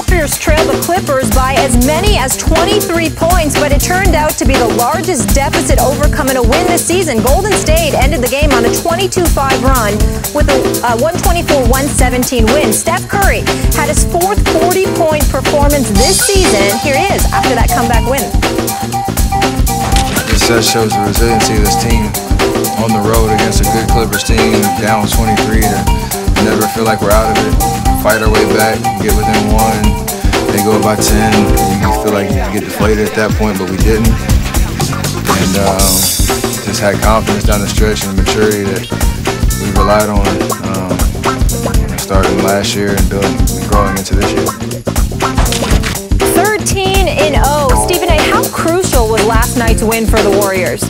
Warriors trailed the Clippers by as many as 23 points, but it turned out to be the largest deficit overcome in a win this season. Golden State ended the game on a 22-5 run with a 124-117 win. Steph Curry had his fourth 40-point performance this season. Here he is after that comeback win. This shows the resiliency of this team on the road against a good Clippers team, down 23, to never feel like we're out of it. Fight our way back, get within one, they go by 10. You feel like you get deflated at that point, but we didn't. And just had confidence down the stretch and the maturity that we relied on starting last year and growing into this year. 13-0. Stephen A., how crucial was last night's win for the Warriors?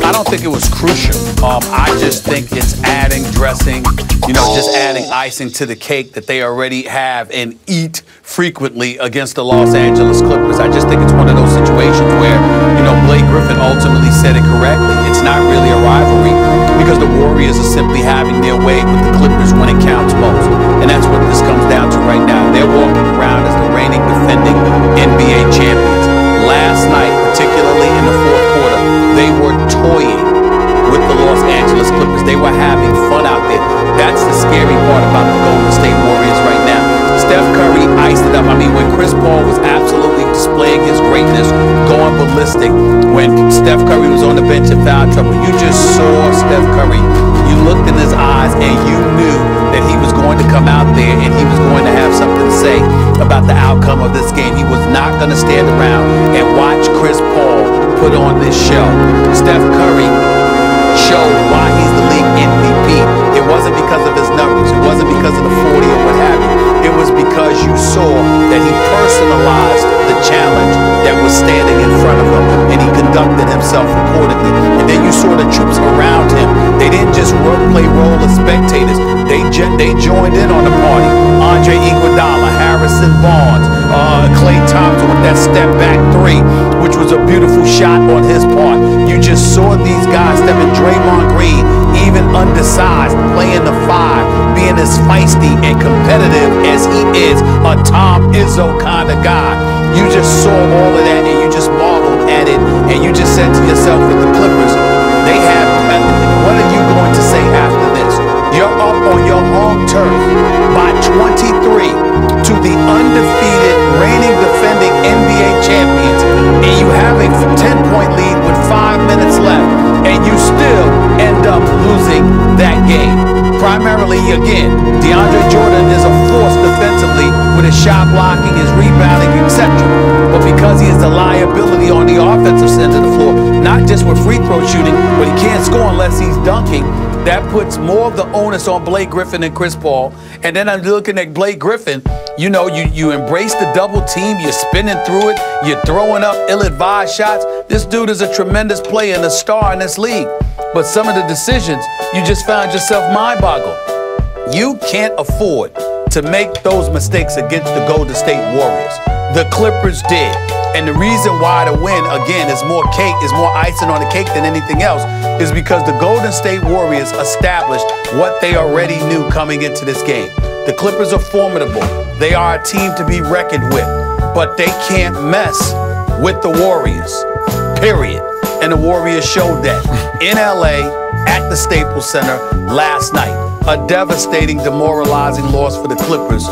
I don't think it was crucial. I just think it's adding dressing, just adding icing to the cake that they already have and eat frequently against the Los Angeles Clippers. I just think it's one of those situations where, Blake Griffin ultimately said it correctly. It's not really a rivalry because the Warriors are simply having their way with the Clippers when it counts most. And that's what this comes down to right now. They're walking around as the reigning, defending NBA champions. Last night, particularly in the fourth quarter, they were toying with the Los Angeles Clippers. They were having fun out there. That's the scary part about the Golden State Warriors right now. Steph Curry iced it up. I mean, when Chris Paul was absolutely displaying his greatness, going ballistic, when Steph Curry was on the bench in foul trouble, you just saw Steph Curry. You looked in his eyes and you knew that he was going to come out there and he was going to have something to say about the outcome of this game. He was not going to stand around and watch Chris Paul put on this show. Steph Curry showed why he's the league MVP. It wasn't because of his numbers. It wasn't because of the 40 or what have you. It was because you saw that he personalized the challenge that was standing in front of him, and he conducted himself accordingly. And then you saw the troops around him. They didn't just play role as spectators. They joined in on the party. Andre Iguodala, Harrison Barnes, Klay Thompson with that step back three, which was a beautiful shot on his part. You just saw these guys step in. Draymond Green, even undersized, playing the five, being as feisty and competitive as he is, a Tom Izzo kind of guy. You just saw all of that and you just marveled at it, and you just said to yourself, with the Clippers, they have, what are you going to say after this? You're up on your home turf by 23 to the undefeated, reigning, defending NBA champions, and you have a 10-point lead with 5 minutes left, and you still end up losing that game. Primarily, again, DeAndre Jordan is a force defensively with his shot blocking, his rebounding, etc. But because he is a liability on the offensive end of the floor, not just with free throw shooting, but he can't score unless he's dunking, that puts more of the onus on Blake Griffin and Chris Paul. And then I'm looking at Blake Griffin. You embrace the double team. You're spinning through it. You're throwing up ill-advised shots. This dude is a tremendous player and a star in this league. But some of the decisions, you just found yourself mind-boggled. You can't afford to make those mistakes against the Golden State Warriors. The Clippers did. And the reason why the win, again, is more icing on the cake than anything else, is because the Golden State Warriors established what they already knew coming into this game. The Clippers are formidable. They are a team to be reckoned with. But they can't mess with the Warriors, period. And the Warriors showed that in LA at the Staples Center last night. A devastating, demoralizing loss for the Clippers.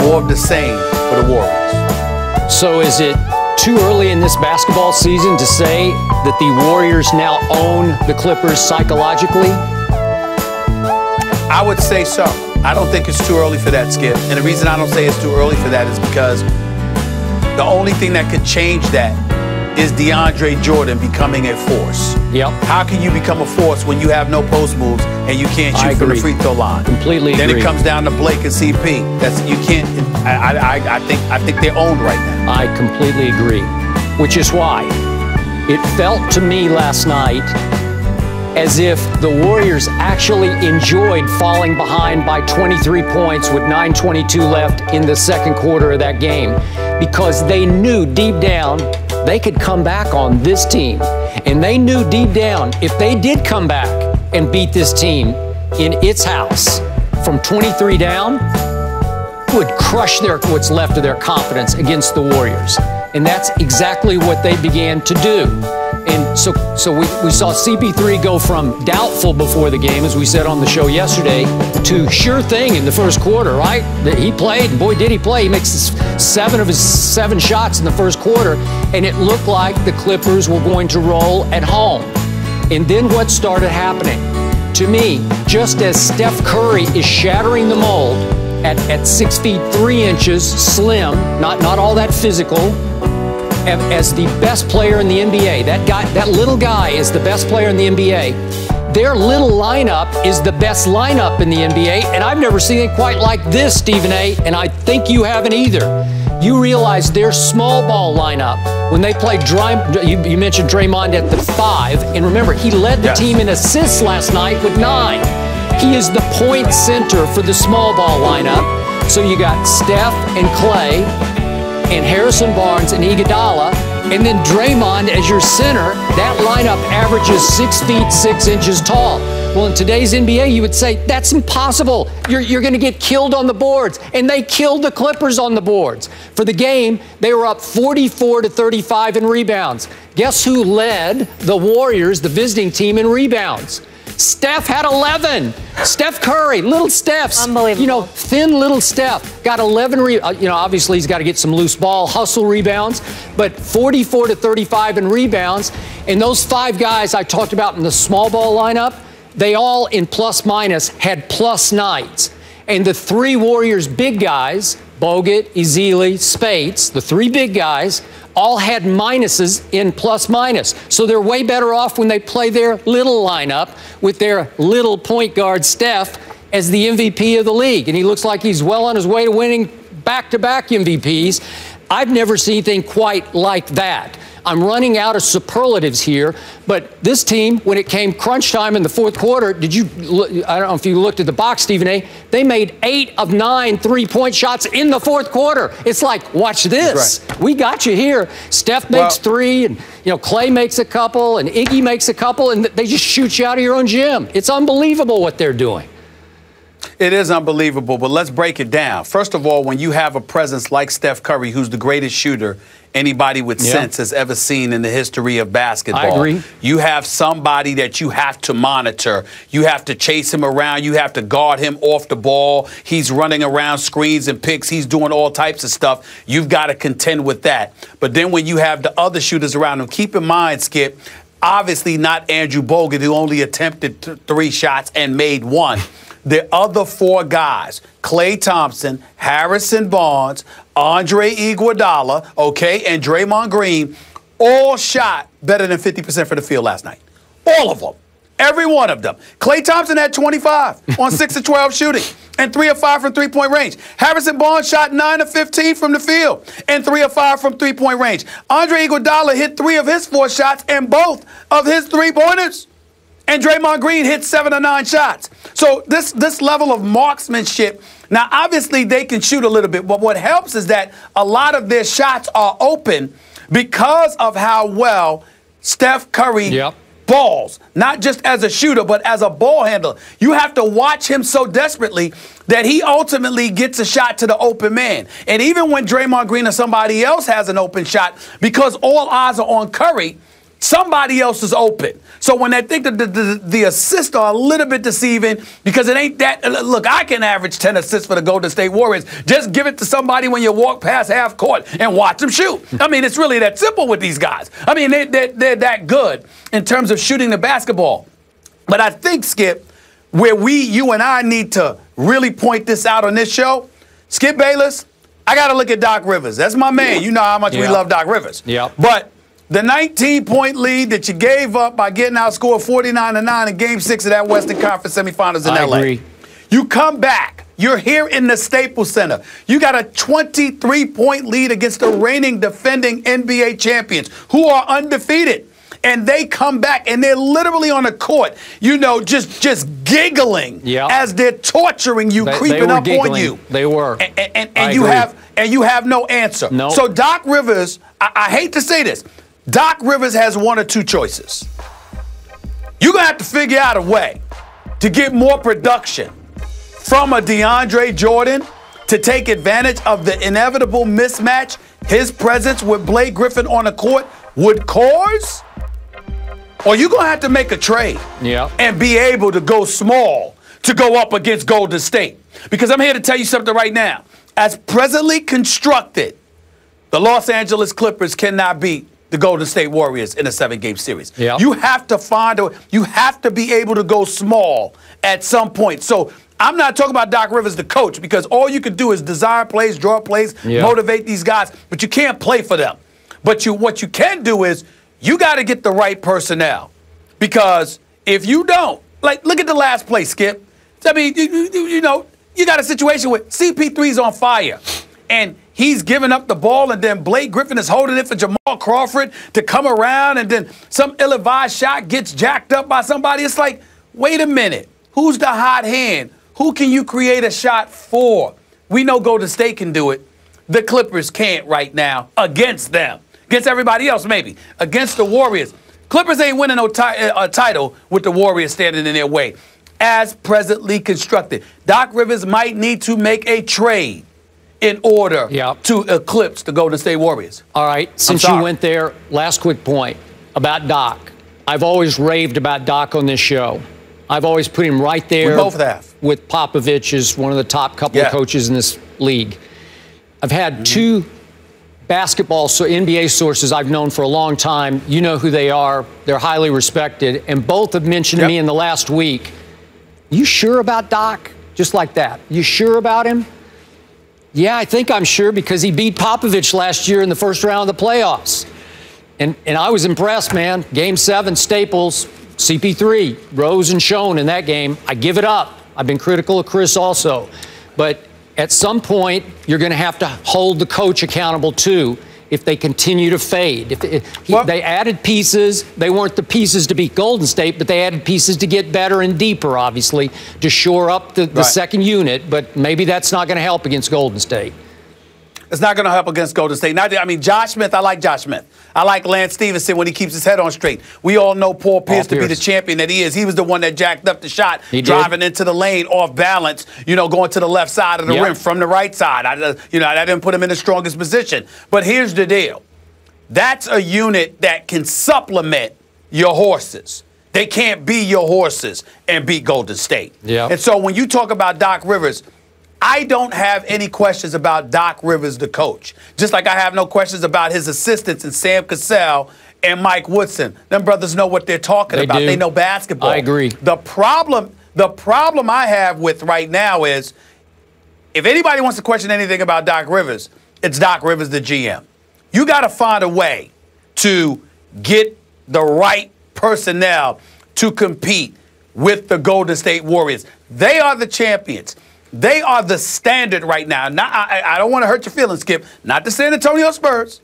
More of the same for the Warriors. So is it too early in this basketball season to say that the Warriors now own the Clippers psychologically? I would say so. I don't think it's too early for that, Skip. And the reason I don't say it's too early for that is because the only thing that could change that is DeAndre Jordan becoming a force. Yep. How can you become a force when you have no post moves and you can't shoot from the free throw line? Completely then agree. It comes down to Blake and CP. You can't. I think they're owned right now. I completely agree. Which is why it felt to me last night as if the Warriors actually enjoyed falling behind by 23 points with 9:22 left in the second quarter of that game, because they knew deep down they could come back on this team. And they knew deep down if they did come back and beat this team in its house from 23 down, would crush what's left of their confidence against the Warriors. And that's exactly what they began to do. And so we saw CP3 go from doubtful before the game, as we said on the show yesterday, to sure thing in the first quarter, right? He played, and boy, did he play. He makes 7 of his 7 shots in the first quarter, and it looked like the Clippers were going to roll at home. And then what started happening? To me, just as Steph Curry is shattering the mold at 6 feet 3 inches, slim, not all that physical, as the best player in the NBA. That little guy is the best player in the NBA. Their little lineup is the best lineup in the NBA, and I've never seen it quite like this, Stephen A., and I think you haven't either. You realize their small ball lineup, when they played, you mentioned Draymond at the 5, and remember, he led the team in assists last night with 9. He is the point center for the small ball lineup. So you got Steph and Clay and Harrison Barnes and Iguodala, and then Draymond as your center. That lineup averages 6 feet 6 inches tall. Well, in today's NBA, you would say that's impossible. You're going to get killed on the boards, and they killed the Clippers on the boards. For the game, they were up 44-35 in rebounds. Guess who led the Warriors, the visiting team, in rebounds? Steph had 11. Steph Curry, little Steph's. Unbelievable. You know, thin little Steph got 11. Obviously he's got to get some loose ball, hustle rebounds, but 44-35 in rebounds. And those 5 guys I talked about in the small ball lineup, they all in plus minus had plus nights. And the 3 Warriors big guys, Bogut, Ezeli, Spates, the 3 big guys, all had minuses in plus minus. So they're way better off when they play their little lineup with their little point guard Steph as the MVP of the league. And he looks like he's well on his way to winning back-to-back MVPs. I've never seen anything quite like that. I'm running out of superlatives here, but this team, when it came crunch time in the fourth quarter, I don't know if you looked at the box, Stephen A., they made 8 of 9 3-point shots in the fourth quarter. It's like, watch this. Right. We got you here. Steph makes 3, and Clay makes a couple, and Iggy makes a couple, and they just shoot you out of your own gym. It's unbelievable what they're doing. It is unbelievable, but let's break it down. First of all, when you have a presence like Steph Curry, who's the greatest shooter anybody with sense has ever seen in the history of basketball. I agree. You have somebody that you have to monitor. You have to chase him around. You have to guard him off the ball. He's running around screens and picks. He's doing all types of stuff. You've got to contend with that. But then when you have the other shooters around him, keep in mind, Skip, obviously not Andrew Bogut, who only attempted 3 shots and made 1. The other 4 guys, Klay Thompson, Harrison Barnes, Andre Iguodala, and Draymond Green, all shot better than 50% for the field last night. All of them. Every one of them. Klay Thompson had 25 on 6 of 12 shooting and 3 of 5 from three-point range. Harrison Barnes shot 9 of 15 from the field and 3 of 5 from three-point range. Andre Iguodala hit 3 of his 4 shots and both of his 3-pointers. And Draymond Green hit 7 of 9 shots. So this level of marksmanship, now obviously they can shoot a little bit, but what helps is that a lot of their shots are open because of how well Steph Curry balls, not just as a shooter, but as a ball handler. You have to watch him so desperately that he ultimately gets a shot to the open man. And even when Draymond Green or somebody else has an open shot, because all eyes are on Curry, somebody else is open. So when they think that the assists are a little bit deceiving because it ain't that. Look, I can average 10 assists for the Golden State Warriors. Just give it to somebody when you walk past half court and watch them shoot. I mean, it's really that simple with these guys. I mean, they're that good in terms of shooting the basketball. But I think, Skip, where you and I need to really point this out on this show, Skip Bayless, I got to look at Doc Rivers. That's my man. You know how much we love Doc Rivers. But the 19-point lead that you gave up by getting outscored 49-9 in Game 6 of that Western Conference semifinals in L.A. Agree. You come back. You're here in the Staples Center. You got a 23-point lead against the reigning defending NBA champions who are undefeated. And they come back, and they're literally on the court, just giggling as they're torturing you, creeping up on you. They were. And you have no answer. Nope. So Doc Rivers, I hate to say this, Doc Rivers has 1 or 2 choices. You're going to have to figure out a way to get more production from a DeAndre Jordan, to take advantage of the inevitable mismatch his presence with Blake Griffin on the court would cause? Or you going to have to make a trade and be able to go small to go up against Golden State? Because I'm here to tell you something right now. As presently constructed, the Los Angeles Clippers cannot beat the Golden State Warriors in a 7-game series. You have to you have to be able to go small at some point. So I'm not talking about Doc Rivers, the coach, because all you can do is desire plays, draw plays, motivate these guys, but you can't play for them. But what you can do is you got to get the right personnel, because if you don't, like, look at the last play, Skip. I mean, you know, you got a situation where CP3's on fire, and he's giving up the ball, and then Blake Griffin is holding it for Jamal Crawford to come around, and then some ill-advised shot gets jacked up by somebody. It's like, wait a minute. Who's the hot hand? Who can you create a shot for? We know Golden State can do it. The Clippers can't right now against them. Against everybody else, maybe. Against the Warriors. Clippers ain't winning no title with the Warriors standing in their way. As presently constructed, Doc Rivers might need to make a trade in order to eclipse the Golden State Warriors. All right, since you went there, last quick point about Doc. I've always raved about Doc on this show. I've always put him right there. We both have. With Popovich as one of the top couple of coaches in this league. I've had two basketball, NBA sources I've known for a long time. You know who they are. They're highly respected. And both have mentioned to me in the last week, you sure about Doc? Just like that. You sure about him? Yeah, I think I'm sure, because he beat Popovich last year in the first round of the playoffs. And I was impressed, man. Game 7, Staples, CP3, rose and shone in that game. I give it up. I've been critical of Chris also. But at some point, you're going to have to hold the coach accountable, too, if they continue to fade. They added pieces. They weren't the pieces to beat Golden State, but they added pieces to get better and deeper, obviously, to shore up the second unit. But maybe that's not going to help against Golden State. It's not going to help against Golden State. I mean, Josh Smith, I like Josh Smith. I like Lance Stevenson when he keeps his head on straight. We all know Paul Pierce to be the champion that he is. He was the one that jacked up the shot, driving into the lane off balance, you know, going to the left side of the rim from the right side. I didn't put him in the strongest position. But here's the deal. That's a unit that can supplement your horses. They can't be your horses and beat Golden State. And so when you talk about Doc Rivers, I don't have any questions about Doc Rivers, the coach. Just like I have no questions about his assistants and Sam Cassell and Mike Woodson. Them brothers know what they're talking about. They know basketball. I agree. The problem I have with right now is, if anybody wants to question anything about Doc Rivers, it's Doc Rivers, the GM. You got to find a way to get the right personnel to compete with the Golden State Warriors. They are the champions. They are the standard right now. I don't want to hurt your feelings, Skip. Not the San Antonio Spurs.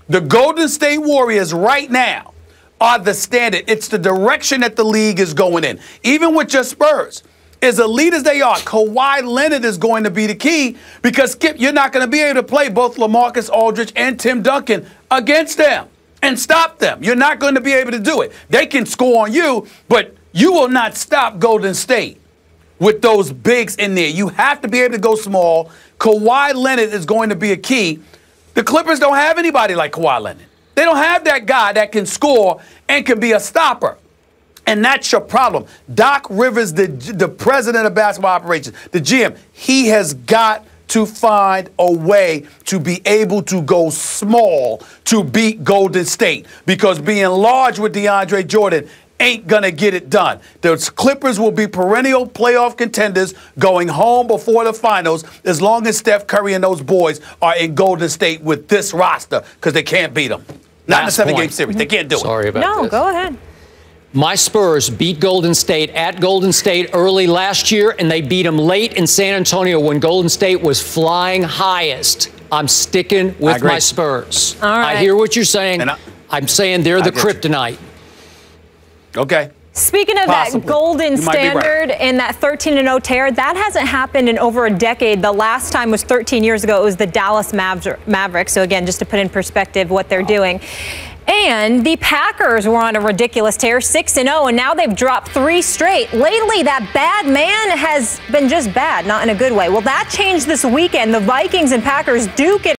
The Golden State Warriors right now are the standard. It's the direction that the league is going in. Even with your Spurs, as elite as they are, Kawhi Leonard is going to be the key, because, Skip, you're not going to be able to play both LaMarcus Aldridge and Tim Duncan against them and stop them. You're not going to be able to do it. They can score on you, but you will not stop Golden State with those bigs in there. You have to be able to go small. Kawhi Leonard is going to be a key. The Clippers don't have anybody like Kawhi Leonard. They don't have that guy that can score and can be a stopper. And that's your problem. Doc Rivers, the president of basketball operations, the GM, he has got to find a way to be able to go small to beat Golden State, because being large with DeAndre Jordan ain't gonna get it done. The Clippers will be perennial playoff contenders going home before the finals as long as Steph Curry and those boys are in Golden State with this roster, because they can't beat them. Not in a 7-game series. They can't do it. Sorry about this. No, go ahead. My Spurs beat Golden State at Golden State early last year, and they beat them late in San Antonio when Golden State was flying highest. I'm sticking with my Spurs. All right. I hear what you're saying. I'm saying they're the kryptonite. Okay. Speaking of that golden standard and that 13-0 tear, that hasn't happened in over a decade. The last time was 13 years ago. It was the Dallas Mavericks. So, again, just to put in perspective what they're doing. And the Packers were on a ridiculous tear, 6-0, and now they've dropped 3 straight. Lately, that bad man has been just bad, not in a good way. Well, that changed this weekend. The Vikings and Packers duke it